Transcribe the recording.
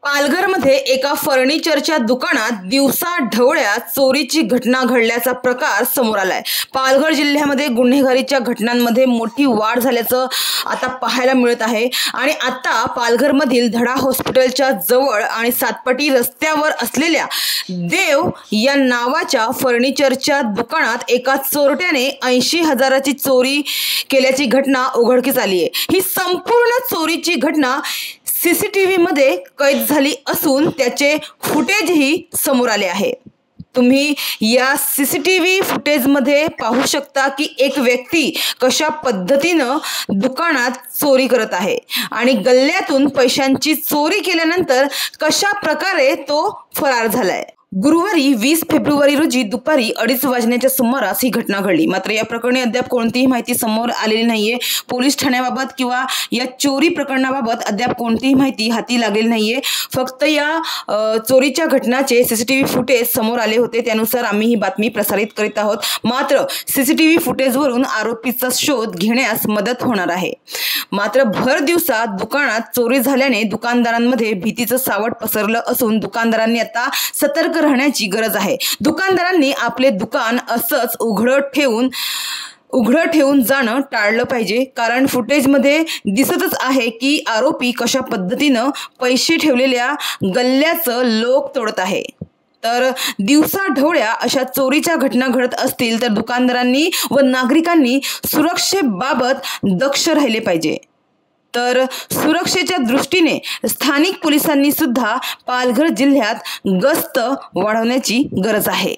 पालघरमध्ये एका फर्निचरच्या दुकानात दिवसा ढवळ्या चोरीची घटना घडल्याचा प्रकार समोर आलाय। पालघर जिल्ह्यामध्ये गुन्हेगारीच्या घटनांमध्ये मोठी वाढ झाल्याचं आता पाहायला मिळत आहे आणि आता पालघरमधील धडा हॉस्पिटलच्या जवळ आणि सातपाटी रस्त्यावर असलेल्या देव या नावाच्या फर्निचरच्या दुकानात एका चोरट्याने 80,000ची चोरी केल्याची घटना उघडकीस आली आहे। ही संपूर्ण चोरीची घटना सीसीटीव्ही मध्ये कैद झाली असून त्याचे फुटेजही समोर आले आहे। तुम्ही या सीसीटीव्ही फुटेजमध्ये पाहू शकता की एक व्यक्ती कशा पद्धतीनं दुकानात चोरी करत आहे आणि गल्ल्यातून पैशांची चोरी केल्यानंतर कशा प्रकारे तो फरार झालाय। गुरुवारी 20 फेब्रुवारी रोजी दुपारी 2:30 वाजण्याच्या सुमारास ही घटना घडली। मात्र या प्रकरणी अद्याप कोणतीही माहिती समोर आलेली नाहीये। पोलीस ठाण्याबाबत किंवा या चोरी प्रकरणाबाबत अद्याप कोणतीही माहिती हाती लागलेली नाहीये। फक्त या चोरीच्या घटनाचे सीसीटीव्ही फुटेज समोर आले होते, त्यानुसार आम्ही ही बातमी प्रसारित करीत आहोत। मात्र सीसीटीव्ही फुटेजवरून आरोपीचा शोध घेण्यास मदत होणार आहे। मात्र भर दिवसात दुकानात चोरी झाल्याने दुकानदारांमध्ये भीतीचं सावट पसरलं असून दुकानदारांनी आता सतर्क राहण्याची गरज आहे। दुकानदारांनी आपले दुकान असंच उघडं ठेवून जाणं टाळलं पाहिजे, कारण फुटेजमध्ये दिसतच आहे की आरोपी कशा पद्धतीनं पैसे ठेवलेल्या गल्ल्याचं लोक तोडत आहे। तर दिवसा ढवळ्या अशा चोरीच्या घटना घडत असतील तर दुकानदारांनी व नागरिकांनी सुरक्षेबाबत दक्ष राहिले पाहिजे। तर सुरक्षेच्या दृष्टीने स्थानिक पोलिसांनी सुद्धा पालघर जिल्ह्यात गस्त वाढवण्याची गरज आहे।